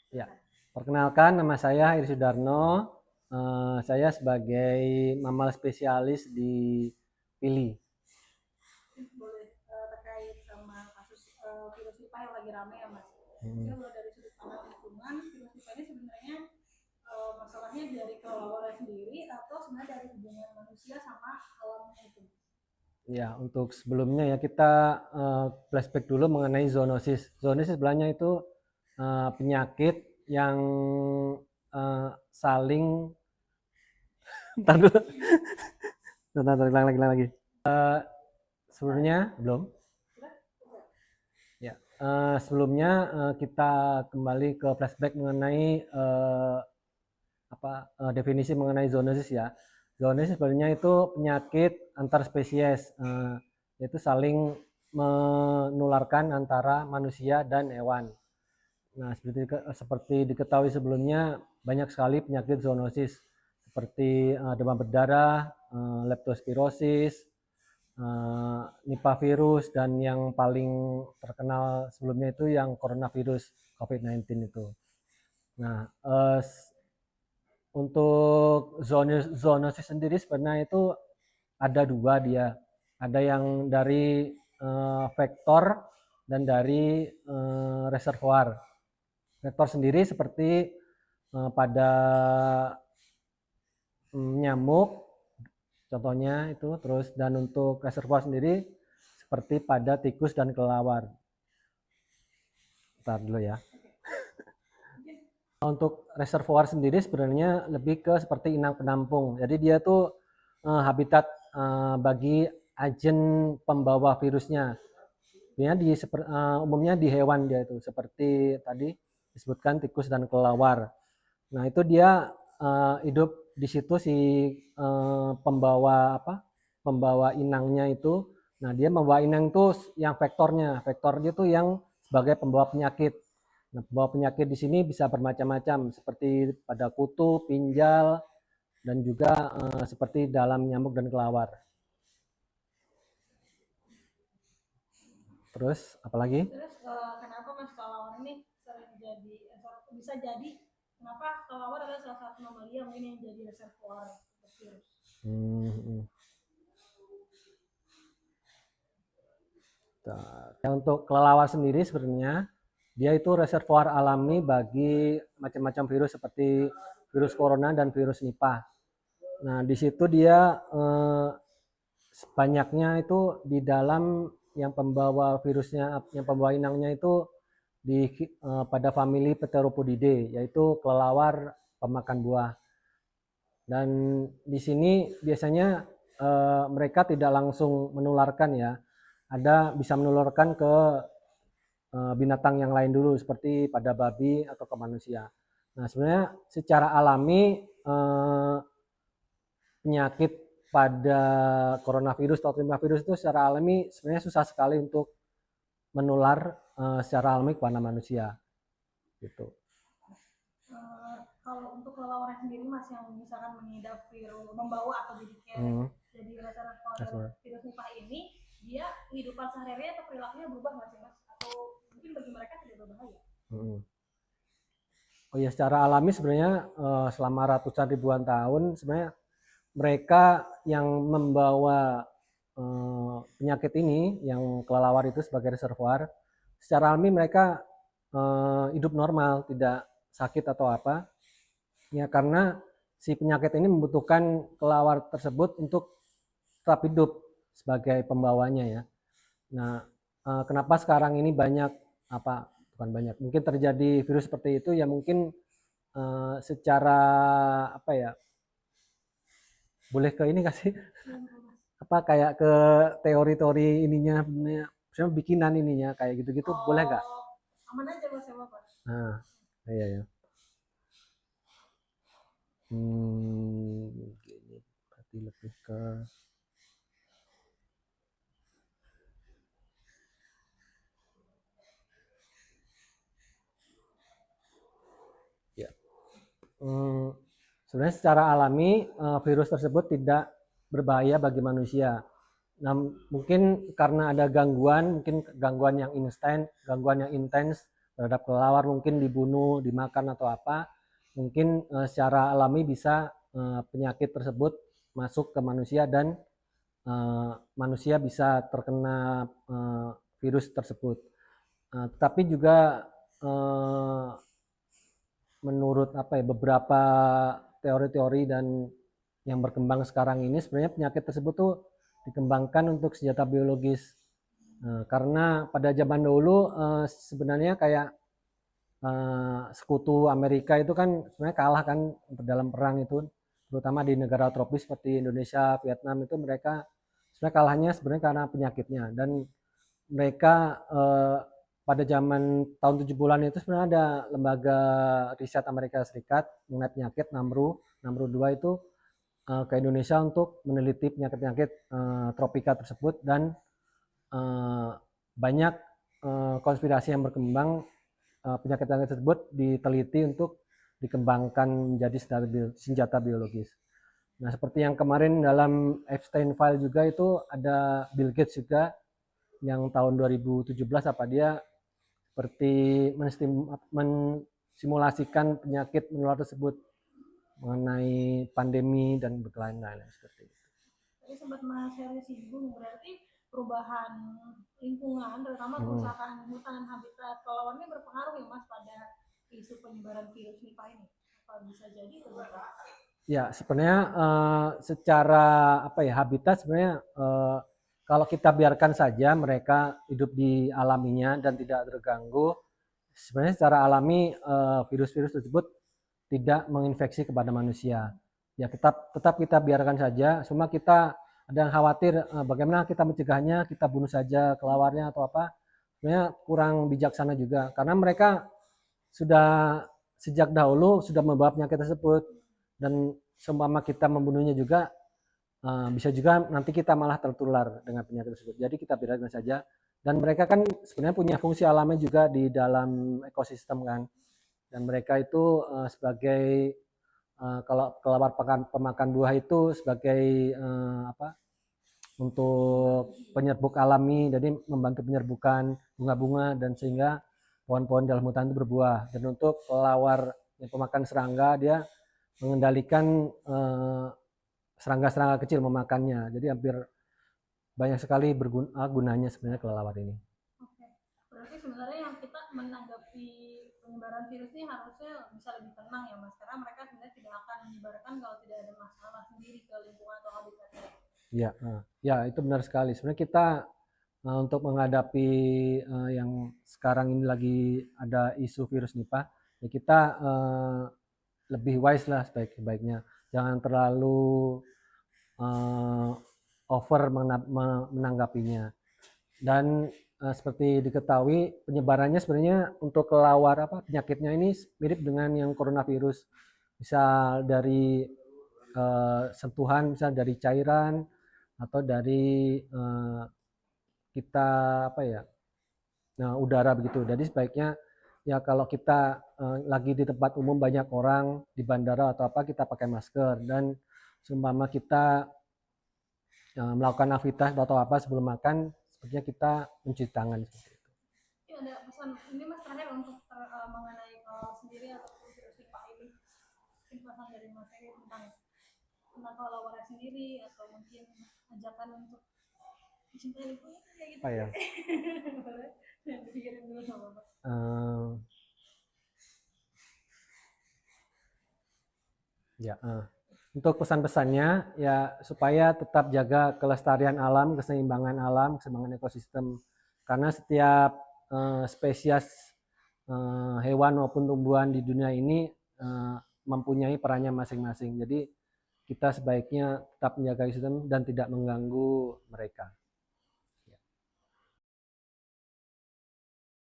Ya, perkenalkan nama saya Iri Sudarno. Saya sebagai mamal spesialis di PILI. Boleh terkait sama kasus virus Nipah yang lagi rame ya Mas. Hmm. Mungkin kalau dari sudut pandang lingkungan, virus Nipah ini sebenarnya masalahnya dari kelelawar sendiri atau sebenarnya dari hubungan manusia sama alamnya itu? Ya, untuk sebelumnya ya kita flashback dulu mengenai zoonosis. Zoonosis sebenarnya itu penyakit yang saling Ntar dulu, lagi. Sebelumnya belum. Ya, sebelumnya kita kembali ke flashback mengenai definisi mengenai zoonosis ya. Zoonosis sebenarnya itu penyakit antar spesies, yaitu saling menularkan antara manusia dan hewan. Nah, seperti diketahui sebelumnya banyak sekali penyakit zoonosis seperti demam berdarah, leptospirosis, Nipah virus, dan yang paling terkenal sebelumnya itu yang coronavirus COVID-19 itu. Nah, untuk zoonosis sendiri sebenarnya itu ada dua dia. Ada yang dari vektor dan dari reservoir. Vektor sendiri seperti pada nyamuk, contohnya itu. Terus dan untuk reservoir sendiri seperti pada tikus dan kelelawar. Bentar dulu ya. Untuk reservoir sendiri sebenarnya lebih ke seperti inang penampung. Jadi dia tuh habitat bagi agen pembawa virusnya. Dia umumnya di hewan dia itu seperti tadi disebutkan tikus dan kelelawar. Nah, itu dia hidup di situ si pembawa inangnya itu. Nah, dia membawa inang itu yang vektornya. Vektornya itu yang sebagai pembawa penyakit. Nah, pembawa penyakit di sini bisa bermacam-macam seperti pada kutu, pinjal, dan juga seperti dalam nyamuk dan kelawar. Terus apalagi? Terus kenapa Mas kelelawar ini sering jadi bisa jadi kenapa kelelawar adalah salah satu mamalia mungkin yang jadi reservoir virus? Hmm, hmm. Ya, untuk kelelawar sendiri sebenarnya dia itu reservoir alami bagi macam-macam virus seperti virus corona dan virus Nipah. Nah, di situ dia banyaknya itu di dalam yang pembawa virusnya, yang pembawa inangnya itu pada famili Pteropodidae, yaitu kelelawar pemakan buah. Dan di sini biasanya mereka tidak langsung menularkan ya. Ada bisa menularkan ke binatang yang lain dulu seperti pada babi atau ke manusia. Nah, sebenarnya secara alami penyakit pada coronavirus atau virus itu secara alami sebenarnya susah sekali untuk menular secara alami kepada manusia gitu. Kalau untuk kelelawar sendiri Mas yang misalkan mengidap virus membawa atau jadi reservoir virus Nipah ini, dia kehidupan sehari-hari atau perilakunya berubah nggak sih Mas? Atau mungkin bagi mereka tidak berbahaya? Oh ya, secara alami sebenarnya selama ratusan ribuan tahun sebenarnya mereka yang membawa penyakit ini, yang kelelawar itu sebagai reservoir, secara alami mereka hidup normal, tidak sakit atau apa. Ya, karena si penyakit ini membutuhkan kelelawar tersebut untuk tetap hidup sebagai pembawanya ya. Nah, kenapa sekarang ini banyak bukan banyak, mungkin terjadi virus seperti itu ya mungkin secara apa ya, boleh ke ini kasih kayak ke teori-teori ininya, misalnya bikinan ininya kayak gitu-gitu, boleh nggak? Aman aja Mas ya Bapak. Nah, iya ya. Gini, berarti lebih ke ya. Sebenarnya secara alami virus tersebut tidak berbahaya bagi manusia. Nah, mungkin karena ada gangguan, mungkin gangguan yang instan, gangguan yang intens terhadap kelelawar, mungkin dibunuh, dimakan atau apa, mungkin secara alami bisa penyakit tersebut masuk ke manusia dan manusia bisa terkena virus tersebut. Tapi juga menurut beberapa teori-teori dan yang berkembang sekarang ini, sebenarnya penyakit tersebut tuh dikembangkan untuk senjata biologis. Karena pada zaman dulu sebenarnya kayak sekutu Amerika itu kan sebenarnya kalah kan dalam perang itu, terutama di negara tropis seperti Indonesia, Vietnam, itu mereka sebenarnya kalahnya sebenarnya karena penyakitnya. Dan mereka pada zaman tahun 70-an itu sebenarnya ada lembaga riset Amerika Serikat mengenai penyakit NAMRU 2 itu ke Indonesia untuk meneliti penyakit-penyakit tropika tersebut, dan banyak konspirasi yang berkembang. Penyakit-penyakit tersebut diteliti untuk dikembangkan menjadi senjata biologis. Nah, seperti yang kemarin dalam Epstein File juga itu ada Bill Gates juga yang tahun 2017 dia seperti mensimulasikan penyakit menular tersebut mengenai pandemi dan lain-lain seperti itu. Tadi sempat Mas Heri singgung, berarti perubahan lingkungan, terutama kerusakan hutan dan habitat kelelawar ini berpengaruh ya Mas pada isu penyebaran virus Nipah ini? Apa bisa jadi terjadi? Ya, sebenarnya secara habitat sebenarnya kalau kita biarkan saja mereka hidup di alaminya dan tidak terganggu, sebenarnya secara alami virus-virus tersebut tidak menginfeksi kepada manusia. Ya, tetap kita biarkan saja. Cuma kita ada yang khawatir bagaimana kita mencegahnya, kita bunuh saja kelawarnya atau apa. Sebenarnya kurang bijaksana juga, karena mereka sudah sejak dahulu sudah membawa penyakit tersebut, dan seumpama kita membunuhnya juga bisa juga nanti kita malah tertular dengan penyakit tersebut. Jadi kita biarkan saja. Dan mereka kan sebenarnya punya fungsi alami juga di dalam ekosistem kan. Dan mereka itu sebagai kalau kelelawar pemakan buah itu sebagai untuk penyerbuk alami, jadi membantu penyerbukan bunga-bunga dan sehingga pohon-pohon dalam hutan itu berbuah. Dan untuk kelelawar yang pemakan serangga, dia mengendalikan serangga-serangga kecil memakannya. Jadi hampir banyak sekali gunanya sebenarnya kelelawar ini. Oke. Berarti sebenarnya yang kita menanggapi penyebaran virus ini harusnya bisa lebih tenang ya Mas, karena mereka sebenarnya tidak akan menyebarkan kalau tidak ada masalah sendiri ke lingkungan atau habitatnya. Ya, itu benar sekali. Sebenarnya kita untuk menghadapi yang sekarang ini lagi ada isu virus Nipah, ya kita lebih wise lah sebaik-baiknya. Jangan terlalu over menanggapinya. Dan seperti diketahui penyebarannya sebenarnya untuk kelelawar penyakitnya ini mirip dengan yang coronavirus. Misal dari sentuhan, misal dari cairan atau dari kita udara begitu. Jadi sebaiknya ya kalau kita lagi di tempat umum banyak orang, di bandara atau apa, kita pakai masker. Dan seumpama kita melakukan aktivitas atau apa sebelum makan, sepertinya kita mencuci tangan seperti itu. Ini ada pesan ini Mas terakhir untuk mengenai sendiri atau virus Nipah ini, pesan dari Mas Heri tentang kelelawar sendiri atau mungkin ajakan untuk mencintai lingkungan kayak gitu. Ya. Dipikirin dulu sama Bapak. Untuk pesan-pesannya ya supaya tetap jaga kelestarian alam, keseimbangan alam, keseimbangan ekosistem. Karena setiap spesies hewan maupun tumbuhan di dunia ini mempunyai perannya masing-masing. Jadi kita sebaiknya tetap menjaga ekosistem dan tidak mengganggu mereka.